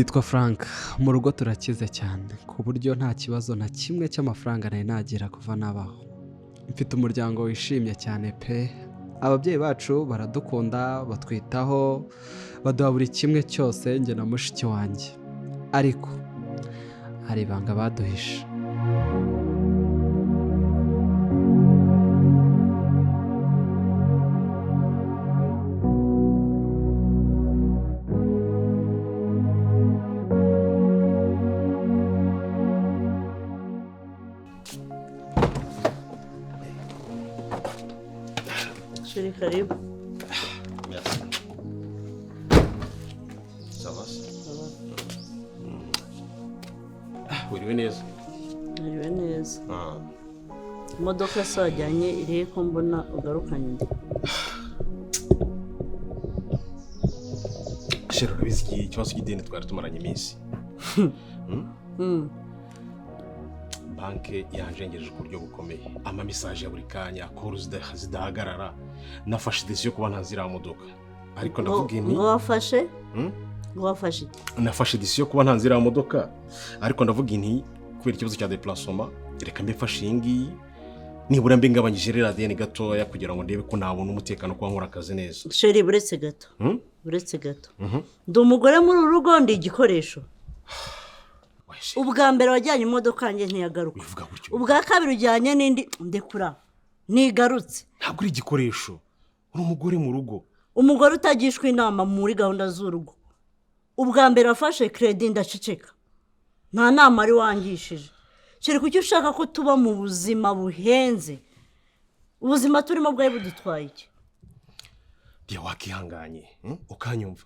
nitwa Frank mu rugo turakize cyane ku buryo nta kibazo na kimwe cy'amafaranga nari nagira kuva nabaho. Mfite umuryango wishimye cyane pe. Ababyeyi bacu baradukunda, batwitaho, baduha buri kimwe cyose njye na mushiki wanjye. Ariko hari ibanga baduhishe. Chérie, karibu. Merci. Ça va? Uriwe neza? Uriwe neza. Imodoka se wajyanye irihe ko mbona ugarukanye indi? Shero, urabizi ikibazo cy'ideni twari tumaranye iminsi. Banke yanjengeje ku buryo bukomeye. Ama message ya buri kanya, call zidahagarara. Nafashe decision kuba ntazira modoka. Ariko ndavuga inti ngo wafashe? Ngo wafashe? Nafashe decision kuba ntanzira modoka. Ariko ndavuga inti kubera ikibazo cya déplacement, reka mbefashe ingi. Nibura mbe ngabanyije radiyeni gatoya kugira ngo ndebe ko nabona umutekano kwa nkora akazi neza. Sheri, buretse gato. Buretse gato. Ndi umugore muri urugo, ndi igikoresho. Ubwa mbere wajyanye imodoka yanjye ntiyagaruka. Ubwa kabiri ujyanye n'indi ndekura. Nigarutse. Ntabwo uri igikoresho. Uri umugore mu rugo. Umugore utagishwa inama muri gahunda z'urugo. Ubwa mbere wafashe credit ndaceceka. Nta nama ari wangishije. Sheri, kuki ushaka ko tuba mu buzima buhenze? Ubuzima turimo bwawe budutwaye iki? Dia wakihanganye, ukanyumva.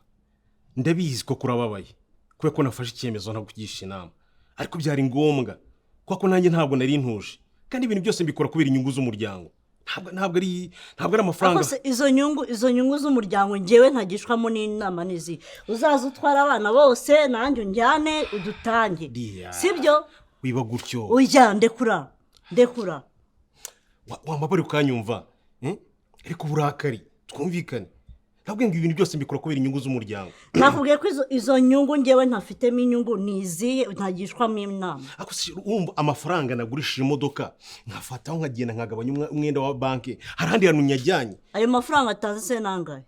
Ndabizi ko kurababaye. Kubera ko nafashe icyemezo ntakugisha inama. Ariko byari ngombwa. Kuko nanjye ntabwo nari ntuje. Kandi ibintu byose mbikora kubera inyungu z'umuryango. Ntabwo ari amafaranga. Akose izo nyungu z'umuryango ngewe ntagishwamo n'inama nizi. Uzaza utwara abana bose nanjye unjyane udutange. Sibyo? Wiba gutyo. Ujya ndekura. Wamabari ukanyumva. Ariko burakari twumvikane. Ntabwo ibintu byose mbikora kubera inyungu z'umuryango. Nakubwiye ko izo nyungu ngewe ntafitemo inyungu niziye ntagishwamo inama. Akose urumva amafaranga nagurishije imodoka nkafataho nkagenda nkagabanya umwenda wa banki. Harandi hantu nyajyanye. Ayo mafaranga atanze se nangaye?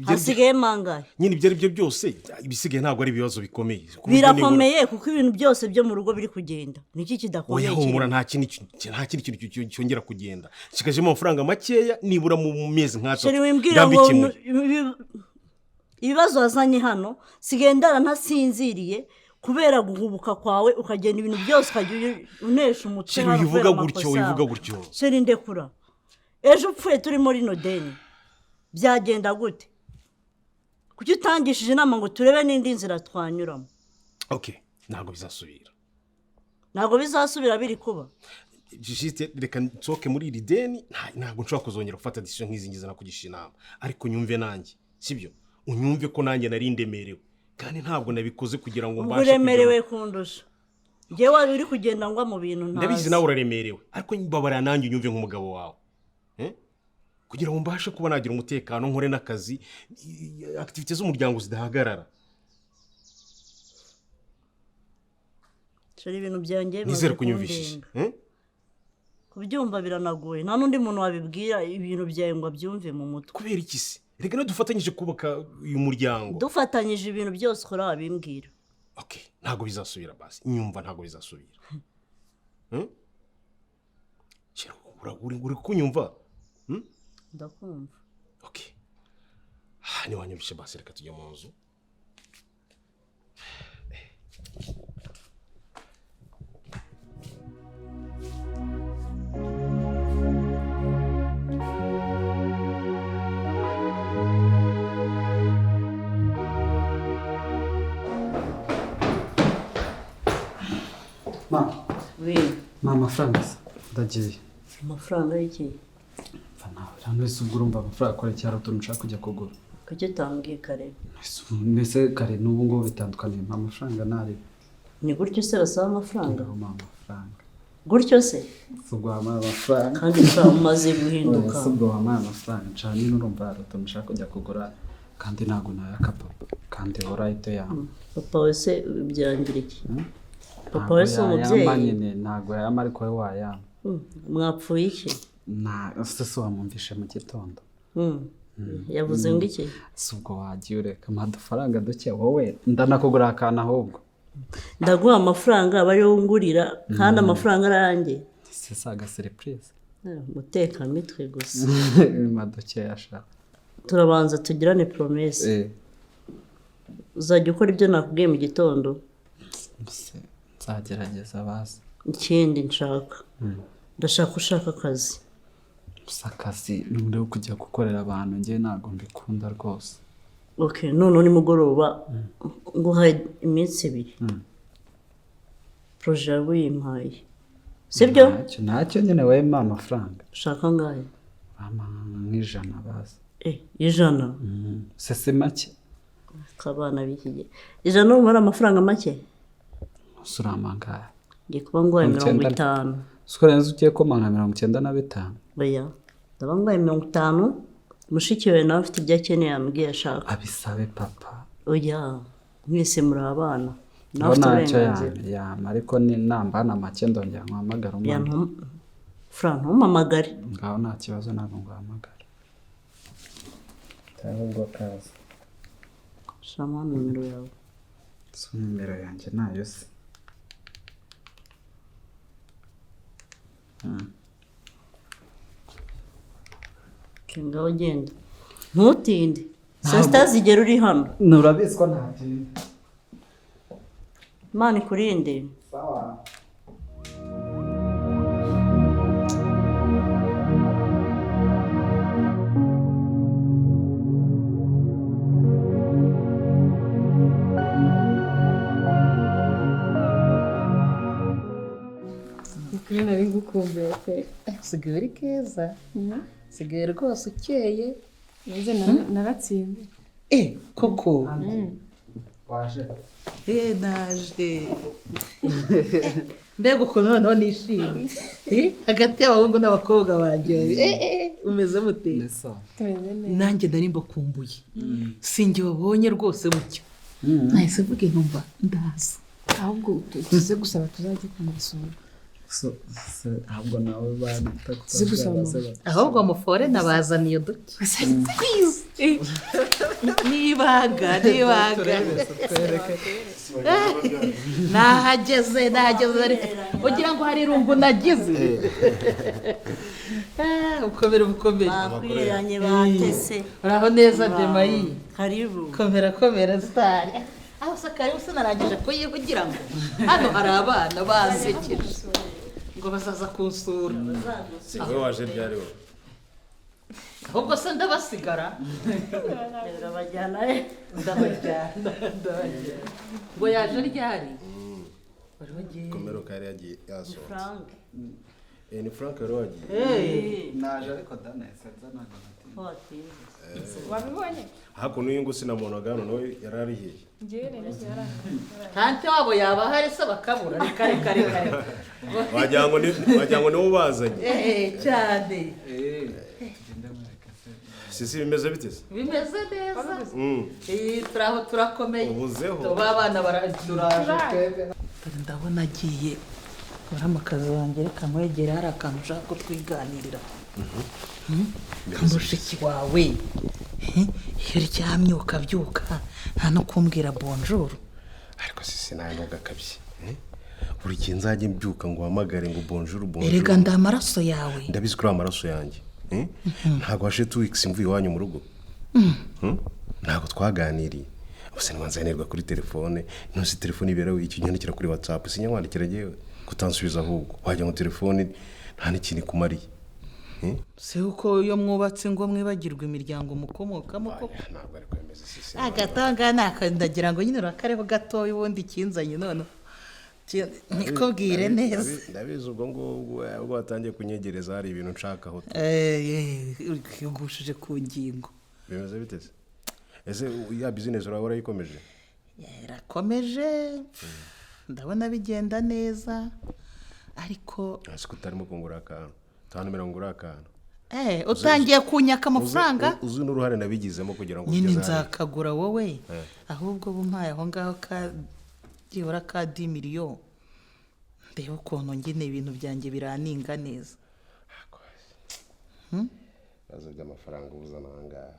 Hasigaye mangaye? Nyine ibyo ari byo byose ibisigaye ntabwo ari ibibazo bikomeye. Birakomeye kuko ibintu byose byo mu rugo biri kugenda. Niki kidakomeye? Oya humura nta kintu cyongera kugenda. Kikajemo amafaranga makeya nibura mu mezi nk'atatu. Sheri, wimbwira ngo ibibazo wazanye hano sigendara ntasinziriye kubera guhubuka kwawe ukagenda ibintu byose ukajya unesha umutwe. Sheri, wivuga gutyo. Sheri, ndekura. Ejo upfuye turi muri nodeni. Byagenda gute? Kuki utangishije inama ngo turebe n'indi nzira twanyuramo? Okay, ntabwo bizasubira. Ntabwo bizasubira biri kuba. Jisite reka nsoke muri iri deni, ntabwo nshobora kuzongera gufata decision nk'izi ngize nakugisha inama. Ariko nyumve nanjye, sibyo? Unyumve ko nanjye nari ndemerewe. Kandi ntabwo nabikoze kugira ngo mbashe. Uremerewe kundusha. Ngewe uri kugenda ngwa mu bintu ntazi. Ndabizi nawe uraremerewe. Ariko mbabara nanjye unyumve nk'umugabo wawe. Kugira ngo mbashe kuba nagira umutekano nkore n'akazi, activities z'umuryango zidahagarara. Sheri, ibintu byanjye nizere kunyumvishije. Kubyumva biranagoye. Nta n'undi muntu wabibwira ibintu byawe ngo abyumve mu mutwe. Kubera iki se? Reka no dufatanyije kubaka uyu muryango. Dufatanyije ibintu byose ukora wabimbwira. Okay, ntago bizasubira basi. Nyumva ntago bizasubira. Sheri, uri kunyumva? Ndakumva. Okay. Ni wanyumvishe basi reka tujye mu nzu. Mama Francis, ndagiye. Amafaranga y'iki? Hano ese ubwo urumva amafaranga akora cyaro tunshaka kujya kugura. Kuki utambwiye kare? Mbese kare n'ubu ngo bitandukaniye amafaranga nari. Ni gutyo se basaba amafaranga? Amafaranga. Gutyo se? Subwo amafaranga. Kandi umaze guhinduka. Subwo amafaranga cyane n'urumva tunshaka kujya kugura kandi ntabwo nayaka papa kandi orayite yawe papa wese byangira iki papa ntabwo wese yayama umubyeyi nyine ntabwo yayama ariko wowe wayama mwapfuye iki se wamwumvishe mu gitondo yavuze ngo iki si ubwo wagiye ureka ampa udufaranga duke wowe ndanakugura akantu ahubwo ndaguha amafaranga aba ariyo wungurira kandi amafaranga arangiye si agaseripurize mutekamitwe gusa maduke yashaka turabanza tugirane poromesi uzajya ukora ibyo nakubwiye mu gitondo nzagerageza bazi ikindi nshaka ndashaka ushaka akazi gusa akazi ni muri kujya gukorera abantu njye ntabwo mbikunda rwose noneho nimugoroba nguhaye iminsi 2 poroje yawe uyimpaye sibyo ntacyo nyine wema amafaranga ushaka angahe nk'ijana bazi ijana si make kabana b'iki gihe ijana ubu ari amafaranga make usuramangaya ngiye kuba nguhaye 50 sikorenze ugiye komanga 95 oya ndaba nguhaye 50 mushiki wawe nawe afite ibyo akeneye yambwiye ashaka abisabe papa oya mwese muri abana nawe ntacyo yama ariko ni nambana make ndongera nkuhamagara umwana Fran ntumamagare ngaho nta kibazo ntabwo nguhamagara ahubwo kaza shama nimero yawe nimero yanjye nayo se ngaho ugenda ntutinde saa sita zigera uri hano nurabizi ko ntatinda imana ikurinde sawa ukuri nari ngukumbuye pe usigaye uri keza usigaye rwose ukeye maze naratsinze koko waje naje mbega ukuntu noneho nishimye hagati y'abahungu n'abakobwa banjye umeze mute nanjye nari mbakumbuye sinjye wabonye rwose mucyo nahise mvuge numva ndaza ahubwo tuze gusaba tuzajya kumusura ahubwo nawe barita ahubwo mufore nabazaniye uduke nibaga nahageze ugira ngo hari irungu nagize ukomere bakwiranye batese uraho neza demayi karibu komera sitari aho se karibu sinarangije kuyivugira ngo hano hari abana basekeje ngo bazaza kunsura si wowe waje ryari wowe ahubwo se ndabasigara ndabajyana ndabajyana ngo yaje ryari wari wagiye komero kari yagiye yasohotse Frank ni Frank wari wagiye naje ariko danese ntabwo wabibonye hakuno uyu ngo sinamubonaga hano nawe yari ari hehe njyewe rero yarahari tante wabo yaba hari se bakabura kare wagira ngo niwo ubazanye cyane sisi bimeze bite se bimeze neza turaho turakomeye ubuzeho tuba abana baraduraje ndabona agiye akazi wanjye reka nkwegere hari akantu ushaka ko twiganirira mushiki wawe iyo uryamye ukabyuka nta no kumbwira bonjour ariko sisi nawe ntugakabye buri gihe nzajya mbyuka ngo uhamagare ngo bonjour erega nda amaraso yawe ndabizi ko ari amaraso yanjye ntabwo hashe 2 weeks mvuye iwanyu mu rugo ntabwo twaganiriye gusa ntiwanzanirwa kuri telefone ntuzi telefone iberaho icyo nyandikira kuri WhatsApp sinyakwandikira ngewe kutansubiza ahubwo wajya mu telefone nta n'ikintu kumariye se uko iyo mwubatse ngo mwibagirwe imiryango mukomokamo koko ntabwo ari kwemeza sisi agatanga ndagira ngo nyine urakareho gatoya ubundi kinzanye none nikubwire neza ndabizi ubwo ubwo watangiye kunyegereza hari ibintu nshakaho ugushije ku ngingo bimeze bite se ese ya business uraho urayikomeje irakomeje ndabona bigenda neza ariko ese utarimo kungura akantu 5 ngura akantu utangiye kunyaka amafaranga uzi n'uruhare nabigizemo kugira ngo nyine nzakagura wowe ahubwo bumpaye aho ngaho byibura ka 10 miliyoni mbega ukuntu ngine ibintu byanjye biraninga neza bazo by'amafaranga uzana ahangaha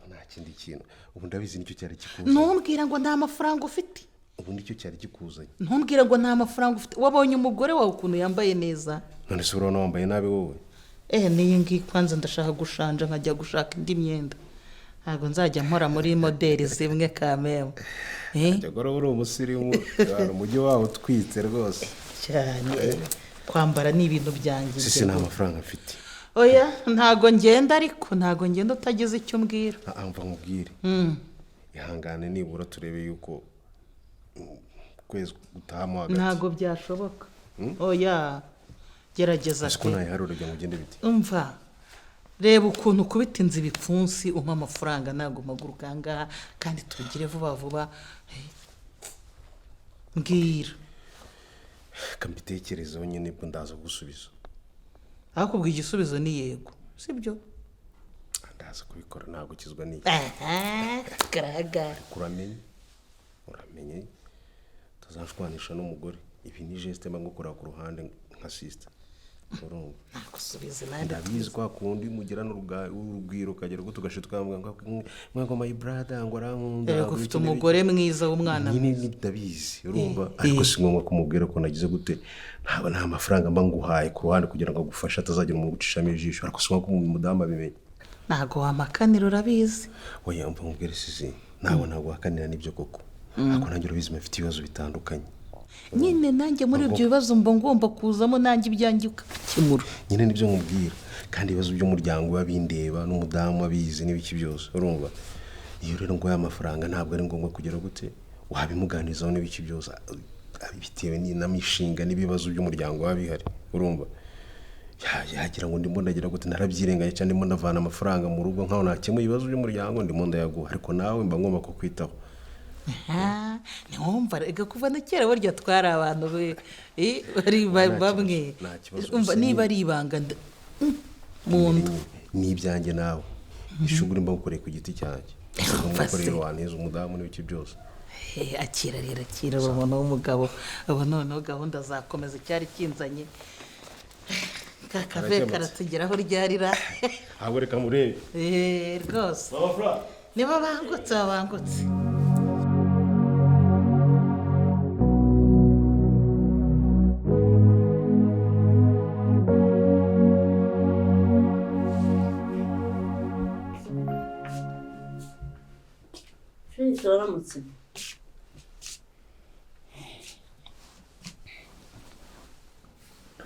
nta kindi kintu ubu ndabizi nicyo cyari kikuza ntumbwira ngo nta mafaranga ufite ubu nicyo cyari kikuzanye ntumbwira ngo nta mafaranga ufite wabonye umugore wawe ukuntu yambaye neza none se urabona wambaye nabi wowe niyo ngiye kwanza ndashaka gushanja nkajya gushaka indi myenda ntabwo nzajya nkora muri modeli zimwe kameme cyagora uri umusirimu umujyi wawe utwitse rwose cyane kwambara ni ibintu byanjye sisi nta mafaranga mfite oya ntago ngenda ariko ntago ngenda utagize icyo mbwira mva nkubwire ihangane nibura turebe yuko kwezi gutahamo hagati ntago byashoboka oya gerageza ko nayiharura ngo ugende bite umva reba ukuntu kubita inzu ibipfunsi umpa amafaranga ntago maguruka ngaha kandi tugire vuba vuba mbwira kambitekerezaho nyine bwo ndaza gusubiza akubwiye igisubizo ni yego sibyo ndaza kubikora ntabwo kizwa n'iki garagara uramenye tuzashwanisha n'umugore ibi ni geste mba ngukora ku ruhande nka sister nagusubiza nande ndabizi kwa kundi mugira n'urugwiro kagera go tugashitwa mwango my brother ngo arankunda ufite umugore mwiza w'umwana nyine ndabizi urumva ariko singomba kumubwira ko nagize gute nta mafaranga mba nguhaye ku ruhande kugira ngo agufashe atazagira umuntu gucishamo ijisho ariko singomba ko umudamu abimenye ntago wamakanira urabizi oya umva mubwire sisi ntabwo wakanira n'ibyo koko ariko nanjye urabizi mfite ibibazo bitandukanye nyine nanjye muri ibyo bibazo mba ngomba kuzamo nanjye ibyanjye ukakemura nyine nibyo nkubwira kandi ibibazo by'umuryango biba bindeba n'umudamu abizi n'ibiki byose urumva iyo rero ngo y'amafaranga ntabwo ari ngombwa kugira gute wabimuganizaho n'ibiki byose bitewe n'amishinga n'ibibazo by'umuryango biba bihari urumva yagira ngo ndimo ndagira gute narabyirenganya cyane ndimo ndavana amafaranga mu rugo nkaho nakemuye ibibazo by'umuryango ndimo ndayaguha ariko nawe mba ngomba kukwitaho ntiwumva reka kuva na kera burya twari abantu bari bamwe niba ari ibanga muntu ni ibyanjye nawe ishuguri mba gukoreye ku giti cyanjye umukoreye waneza umudamu n'ibiki byose akira rero akira babona w'umugabo abo noneho gahunda zakomeza icyari kinzanye kakave karatugeraho ryarira ahubwo reka murebe rwose niba bangutse waramutse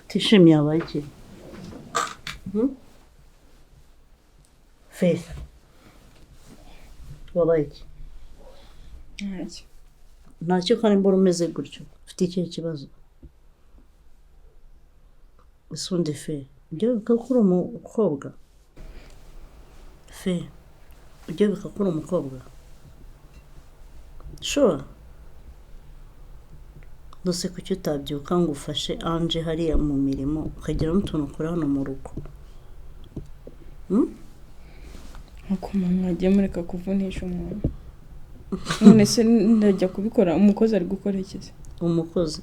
utishimiye abaki Faith wabaye iki ntacyo kandi mbona umeze gutyo ufite ikihe kibazo usundi Faith ibyo bikakura umukobwa Faith ibyo bikakura umukobwa sure dose kuki utabyuka ngo ufashe Ange hariya mu mirimo ukagira n'utuntu ukora hano mu rugo nkuko umuntu agiye mureka kuvunisha umuntu none se ndajya kubikora umukozi ari gukora iki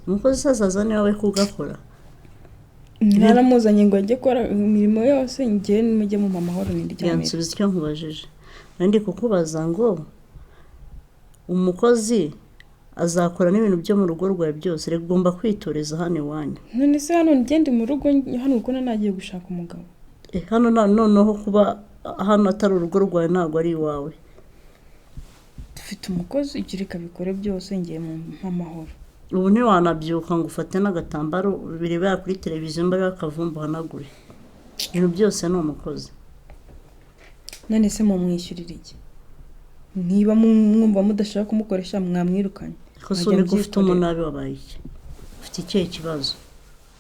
umukozi azaza ni wowe kugakora naramuzanye ngo ajye gukora imirimo yose ngiye mujye mu mahoro n'irya yansubiza icyo nkubajije nandi kukubaza ngo umukozi azakora n'ibintu byo mu rugo rwawe byose rigomba kwitoreza hano iwanyu none se hano ngende mu rugo hano uko nagiye gushaka umugabo hano noneho kuba hano atari urugo rwawe ntabwo ari iwawe dufite umukozi ugira ikabikore byose ngiye mu mahoro ubu ntiwanabyuka ngo ufate n'agatambaro birebera kuri televiziyo mbere y'akavumbu hanagure ibintu byose ni umukozi none se mumwishyurira iki niba mwumva mudashaka kumukoresha mwamwirukanye ko sone ko ufite umunabi wabaye iki ufite ikihe kibazo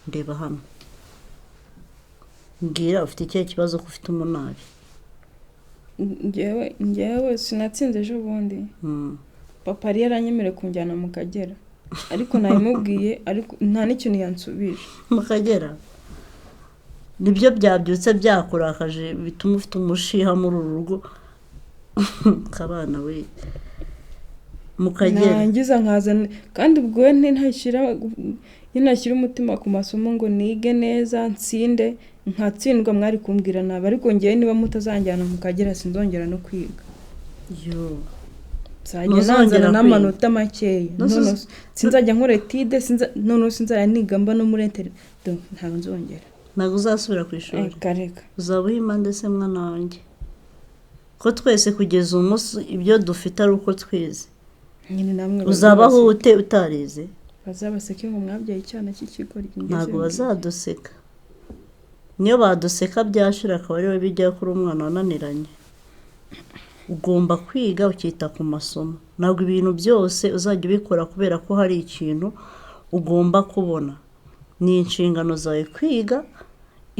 ndeba hano mbwira ufite ikihe kibazo ko ufite umunabi ngewe sinatsinze ejo bundi papa yari yaranyemereye kunjyana mu Kagera ariko nabimubwiye ariko nta n'ikintu yansubije mu Kagera nibyo byabyutse byakurakaje bituma ufite umushiha muri uru rugo kabana we mukagera nangiza nkazana kandi ubwo we ntashyira umutima ku masomo ngo nige neza nsinde nkatsindwa mwari kumbwira nabi ariko ngewe niba mutazanjyana mukagera sinzongera no kwiga yo nzajya nanzana n'amanota makeya none sinzajya nkora etide none sinzajya niga mba no muri interineti ntabwo nzongera ntabwo uzasubira ku ishuri reka uzaba uhima ndetse mwana wanjye ko twese kugeza umunsi ibyo dufite ari uko twize nyine namwe uzabaho ute utarize bazabaseke ngo mwabyaye icyana cy'ikigori ntabwo bazaduseka niyo baduseka byashira akaba ariwe bijya kuri umwana wananiranye ugomba kwiga ukita ku masomo ntabwo ibintu byose uzajya ubikora kubera ko hari ikintu ugomba kubona ni inshingano zawe kwiga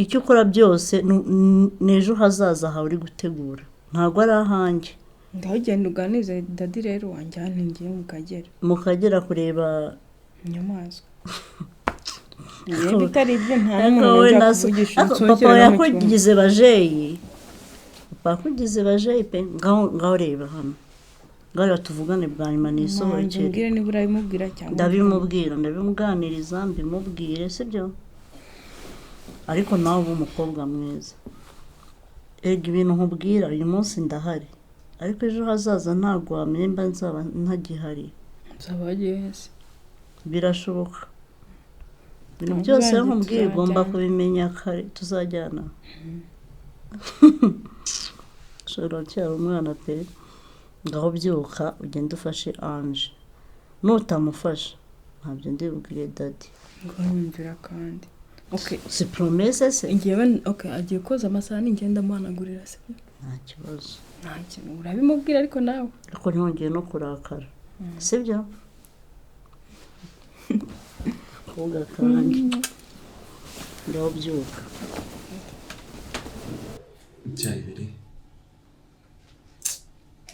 icyo ukora byose n'ejo hazaza hawe uri gutegura ntabwo ari ahanjye ndagenda uganize dadi rero wanjyana ngiye mukagera kureba inyamaswa niba bitari ibyo nta n'umuntu ujya kuvugisha papa yakugize bajeyi pe ngaho reba hano ngaho tuvugane bwa nyuma nisohokere mbwire niba urabimubwira cyangwa ndabimuganiriza mbimubwire sibyo ariko nawe uba umukobwa mwiza ega ibintu nkubwira uyu munsi ndahari ariko ejo hazaza ntabwo wamenye mba nzaba ntagihari nzaba wagiye hese birashoboka ibintu byose nkubwira ugomba kubimenya kare tuzajyana ushobora cyaba umwana pe ngaho byuka ugenda ufashe Ange nutamufasha ntabyo ndibubwire dadi ngo nyumvira kandi si promese se ngewe agiye koza amasaha n'ingenda muhanagurira se nta kibazo nta kintu urabimubwira ariko nawe ariko ntihongeye no kurakara sibyo koga kandi ngaho byuka byayibiri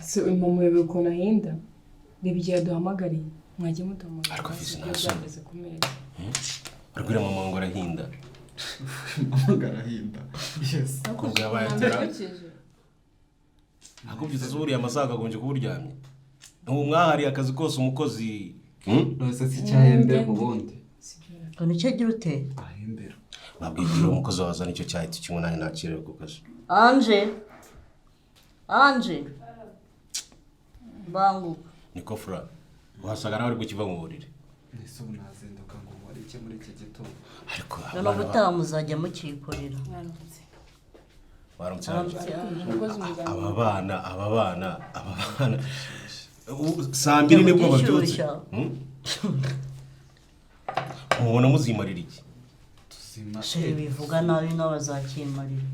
se uyu mama yawe ukuntu ahinda reba igihe yaduhamagariye mwajya muduhamagara ariko afise nta byageze ku meza arabwira mama ngo arahinda mama arahinda yes kubwo yabaye atera akubyutse zuriya amasaha akagonje kuburyamye ubu mwahariye akazi kose umukozi nose si cyahembe ubundi ngo nicyo gira ute ahembera babwira umukozi wazana icyo cyayi tukinywa nanjye nakiriwe ku kazi Ange banguka niko fura wasaga nawe ari kukiva mu buriri nese ubu nazinduka ngo nkore iki muri iki gitondo ariko noneho ubutaha muzajya mukikorera baramutse aba bana saa mbiri nibwo babyutse mubona muzimarira iki sheri bivuga nabi n'abazakimarira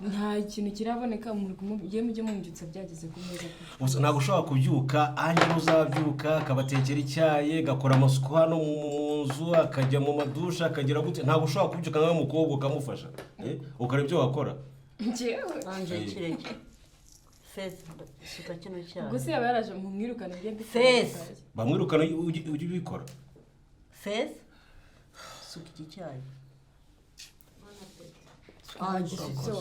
nta kintu kiraboneka mugiye mujye mumbyutsa byageze ku meza ntabwo ushobora kubyuka Ange uzabyuka akabatekera icyayi gakora amasuku hano mu nzu akajya mu madusha akagira gute ntabwo ushobora kubyuka nkawe mukobwa ukamufasha ukareba ibyo wakora Ange kireke Faith suka kino cyayi gusa yaba yaraje mu mwirukana bye Faith bamwirukana ujye ubikora Faith suka iki cyayi Ange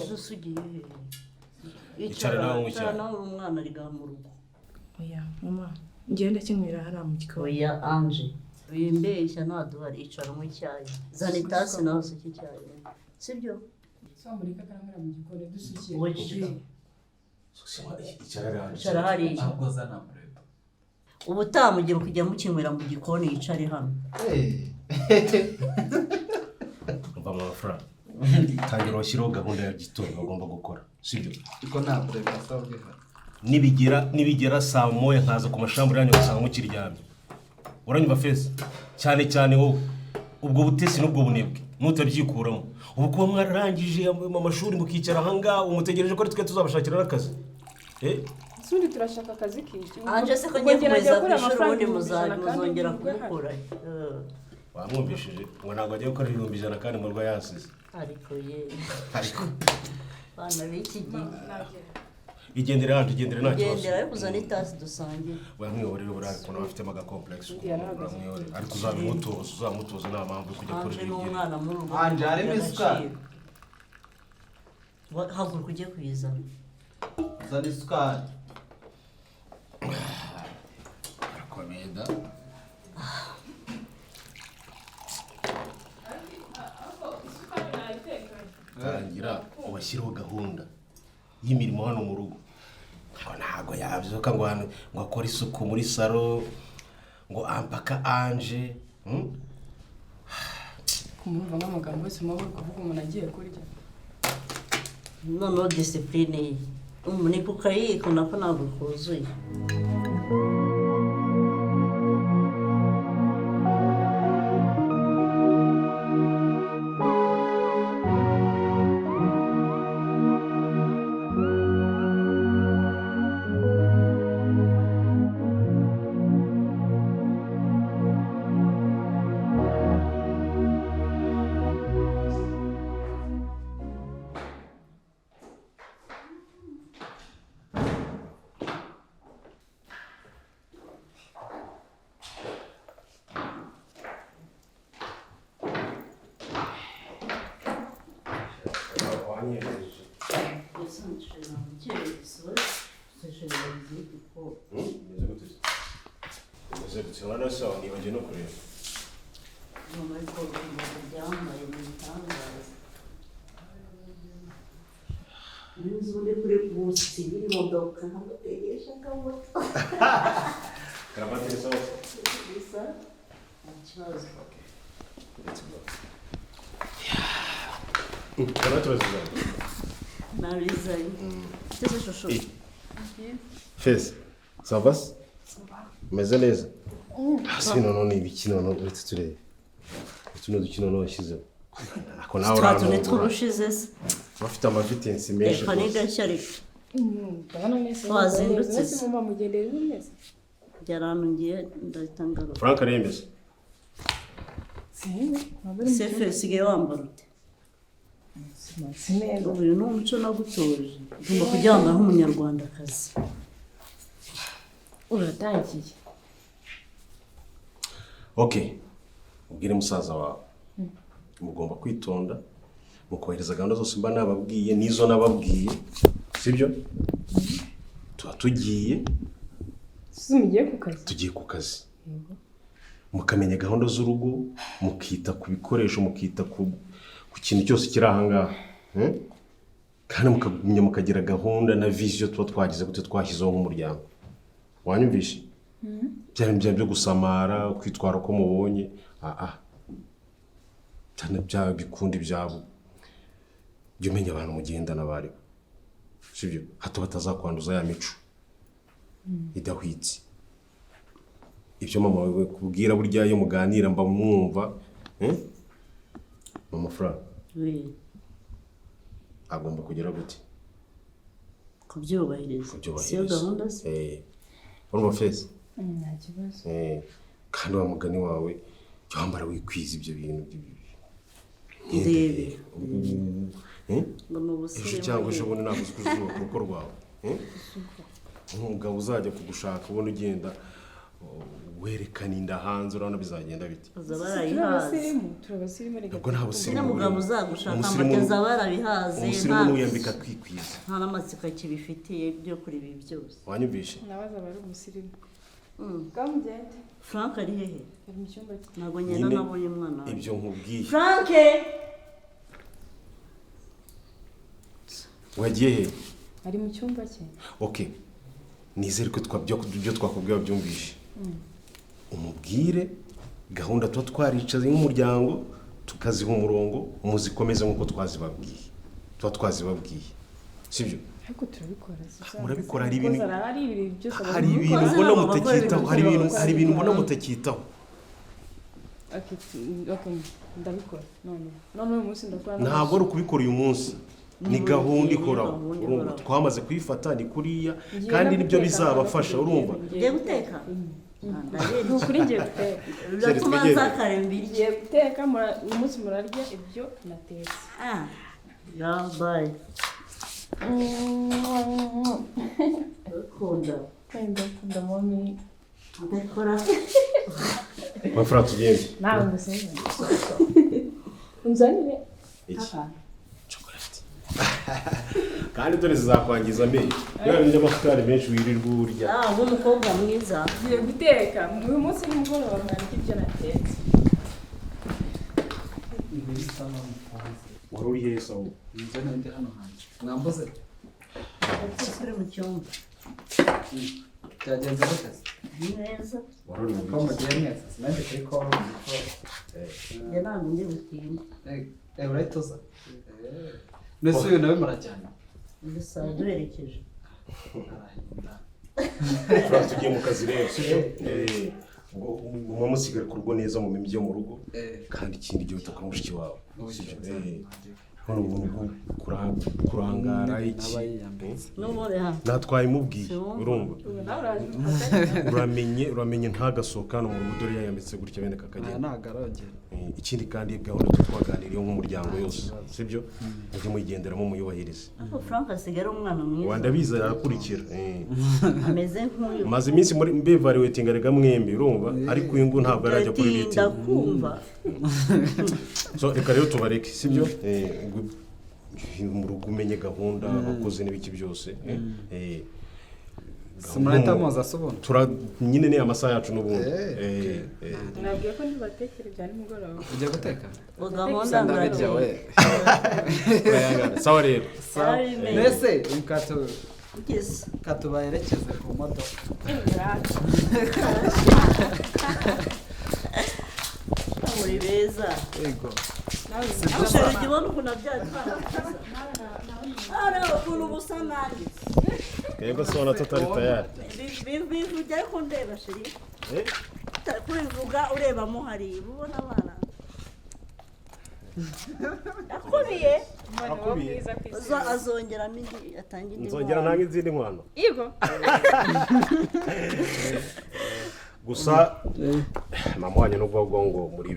susugiye icara nawe mu cyayi nawe umwana ari mu rugo oya mama ngenda kinywera hariya mu gikoni oya Ange wimbeshya ntaduhari icara mu cyayi zana itasi nawe usuke icyayi sibyo samurika karamera mu gikoni dusukiye icara hariya ntabwo zana mureba ubu utamugira kujya mukinywera mu gikoni yicare hano mva mu mafaranga tangira washyiraho gahunda ya gitondo bagomba gukora sibyo ariko nta mureba asaba bihari nibigera saa moya nkaza ku mashambure yanyu ugasanga mukiryamye uranyumva Feza cyane cyane wowe ubwo butesi n'ubwo bunebwe nutabyikuramo ubu kuba mwararangije amashuri mukicara ahangaha umutegereje ko ari twe tuzabashakira n'akazi sundi turashaka akazi k'iki Ange se ko ngiye kumeza ku ishuri ubundi muzongera kumukura wamwumvishije ngo ntabwo agiye gukora 100 kandi mu rwa yasize ariko ye bana b'iki gihe igendere hano igendere nta kibazo gendera ariko uzane itasi dusangira bamwiyorere buriya ariko nawe afitemo agakomplekisi uramwiyorere ariko uzamutoza nta mpamvu yo kujya anje kurira n'umwana muri urwo Anje, harimo isukari? haguruka ujye kuyizana Zana isukari. arakomeye da tangira ubashyireho gahunda y'imirimo hano mu rugo ntabwo yabyuka ngo akore isuku muri salo ngo ampaka anje kumurumva nk'amagambo yose muba muri kuvuga umuntu agiye kurya noneho disipurine ye umuneke ukayiko nako ntabwo kuzuye Fez, ça va? Umeze neza? Hasi none ibiki none uretse turebe. Tuno dukino no washyizeho. Ako nawe twatune turushize se. Bafite amavitensi menshi. Reka nigashya ariko. ndabona mwese Wazindutse se muba mugendera neza byaranungiye ndahitangara. Frank arembeze. Sefe sigaye wambara ute? sineza Uyu ni umuco nagutoje. Ugomba kujyana nk'umunyarwandakazi. uratangiye Okay. Ubwire musaza wawe. Mugomba kwitonda. Mukohereza gahunda zose mba nababwiye nizo nababwiye. Sibyo? Tugiye. mugiye ku kazi Tugiye ku kazi. Mukamenya gahunda z'urugo, mukita ku bikoresho, mukita ku kintu cyose kiri aha ngaha. Kandi mukagumya mukagira gahunda na vision tuba twagize gute twashyizeho nk'umuryango. Wanyumvishe? Byo gusamara, kwitwara ko mubonye. Cyane bya bikundi byabo. Jya umenya abantu mugendana bari. Sibyo? Hato batazakwanduza ya mico. Idahwitse. Ibyo mama wewe kubwira burya yo muganira mba mwumva. Mama Fra. Oui. Agomba kugira gute? Kubyubahiriza. Siyo gahunda se. Urumva Feza? nta kibazo Kandi wa mugani wawe jya wambara wikwiza ibyo bintu. Ndebe. Ejo cyangwa ejo bundi ntabwo uzikuzuba ku rugo rwawe. Umugabo uzajya kugushaka ubona ugenda werekana inda hanze urabona bizagenda bite? turabasirimu Ntabwo nta busirimu. Umugabo uzagushaka amateza barabihaze. Umusirimu nuyambika kwikwiza. Nta n'amatsiko akibifitiye byo kuri ibi byose. Wanyumvishe? nabaza bari umusirimu bwamugende Frank ari hehe? ari mu cyumba cye Ntabwo nyina nabonye umwana wawe. Ibyo nkubwiye. Frank! Wagiye he? ari mu cyumba cye Okay. Nizere ko ibyo twakubwiye byumvishe. Umubwire gahunda tuba twaricaze nk'umuryango tukaziha umurongo muzikomeze nk'uko twazibabwiye. Tuba twazibabwiye. Sibyo? ariko turabikora Murabikora hari ibintu ibintu mbona mutakitaho, hari ibintu mbona mutakitaho. ndabikora none uyu munsi ndakora Ntabwo ari ukubikora uyu munsi. Ni gahunda ikoraho. Urumva twamaze kuyifata ni kuriya kandi nibyo bizabafasha urumva. Ngiye guteka? nukuri ngiye guteka Biratuma nzakarembira. ngiye guteka uyu munsi murarya ibyo natetse Ya bye. ukunda ndakunda mami ndakora amafaranga tugende nawe ndasenya unzanire iki chocolate kandi dore zizakwangiza amenyo yewe n'amakutari menshi wirirwa urya nk'umukobwa mwiza ngiye guteka uyu munsi nimugoroba mwarika ibyo natetse wari uri hehe sawa inzu n'indi hano hanze mwambuze uri mu cyumba byagenze gute neza wari uri mu ko mugiye mwese sinajye kuri call njye ntabwo ndi butinde urahita uza mbese uyu nawe murajyana gusa duherekeje amafaranga tugiye mu kazi rero sibyo muba musigara ku rugo neza mu mimi byo mu rugo kandi ikindi gihe utaka mushiki wawe sibyo hano ubuntu bwo kurangara iki n'ubundi hano natwaye mubwiye urumva uramenye ntagasohoka hano mu rugo dore yayambitse gutya bene kakagenda ntabwo arongera ikindi kandi gahunda twe twaganiriyeho nk'umuryango yose sibyo mujye muyigenderamo muyubahirize ariko frank asigaye ari umwana mwiza wanda biza arakurikira ameze nk'uyu maze iminsi muri mbevariwetinga rega mwembi urumva ariko uyu nguyu ntabwo arajya kuri biti ndakumva so reka rero tubareke sibyo mu rugo umenye gahunda abakozi n'ibiki byose simurahita muza se ubundi nyine ni amasaha yacu n'ubundi nabwiye ko ntibatekere bya nimugoroba ujya guteka gahunda ndabirya we sawa rero mbese ugeze katubaherekeze ku modoka muri beza yego ushobora igihe ubona ukuntu abyara ukuntu busa nanjye yego sona tutari tayari bivuge ariko ndeba sheri kubivuga urebamo hariya ubona abana yakubiye azongeramo indi atangira indi nzongera ntange izindi nkwano yego gusa mama wanyu no kuvuga ngo muri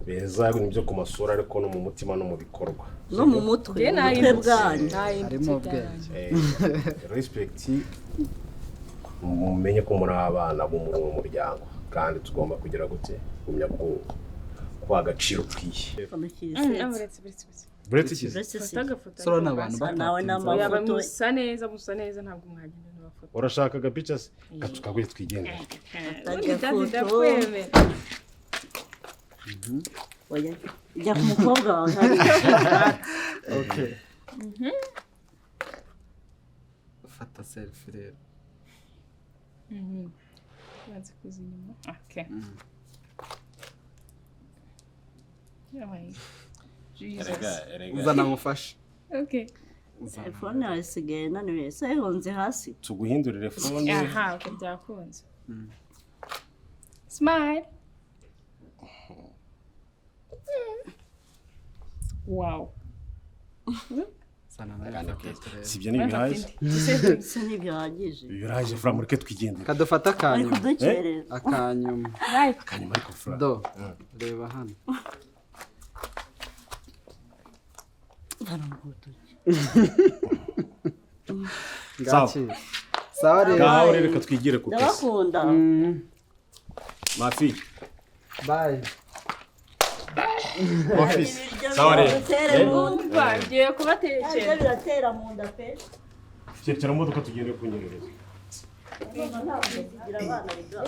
beza nibyo ku masura ariko no mu mutima no mu bikorwa no mu mutwe bwanyu harimo ubwenge respect mumenye ko muri abana bo mu muryango kandi tugomba kugira gute gumya kwa agaciro twiye buretse kize sura n'abantu nawe n'amafoto musa neza ntabwo mwagenda n'amafoto urashaka agapica se katukaguye twigendera jya ku mukobwa wawe okay fata selfie rero bazi kuzinyuma okay uzana mufashe okay telefone yawe isigaye naniwe se yahonze hasi tuguhindurire fone aha uko byakunze smile wow sana nawe sibyo ni bihagije se ntibihagije bihagije fura mureke twigendere kadufata ari akanyuma kudukereza akanyuma akanyuma ariko fura do reba hano ngaki sawa rero ngaho rero reka twigire ku kazi ndabakunda mafi bye office sawa rero bagiye kubatekera biratera mu nda pe cyekera mu modoka tugende kunyerereza ntabwo zigira abana biga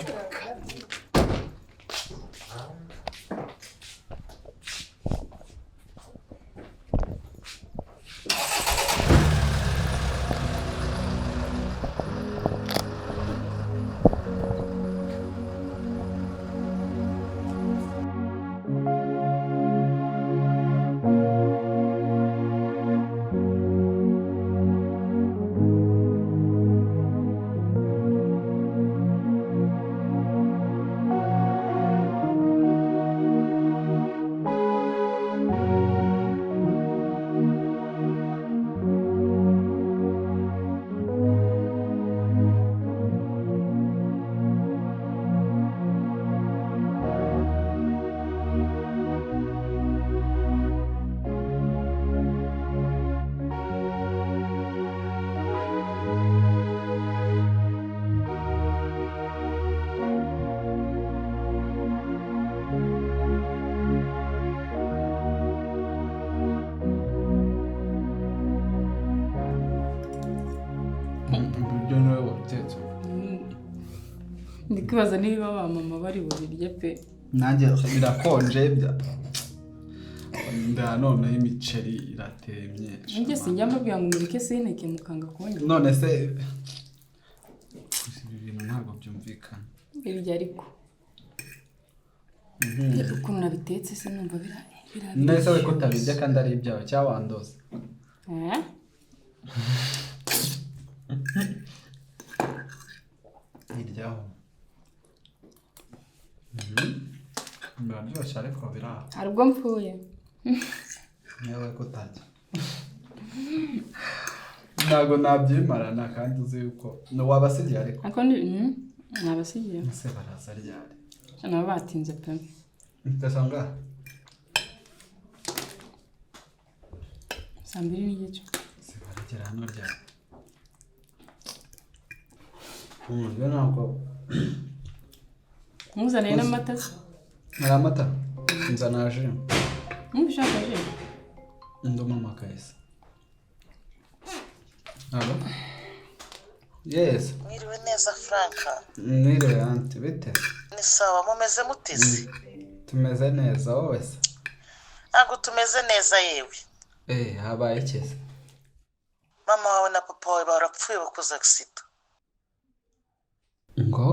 ndi kwibaza niba ba mama bari bubirye pe nanjye birakonje nda noneho imiceri irateye myinshi njye sinjya mbabwira ngo mureke sineke mukanga kongera none se ibi bintu ntabwo byumvikana birya ariko ukuntu nabitetse se numva nese we ko utabirya kandi ari ibyawe cyangwa wandoze iryaho biraryoshye ariko biraha hari ubwo mpfuye yewe ko utajya ntabwo nabyimarana kandi uzi yuko wabasigiye ariko nabasigiye ese baraza ryari nabo batinze pe ndasanga 2:00 se baragera hano ryari rero ntabwo muzaniye n'amata se hari amata nzana ji mubishaka je ndoma amakayisa alo yes mwiriwe neza Franka mwiriwe anti bite ni sawa mumeze muteze tumeze neza wowe se ntabwo tumeze neza yewe habaye ikiza mama wawe na papa wawe barapfuye bakoze agisida ngo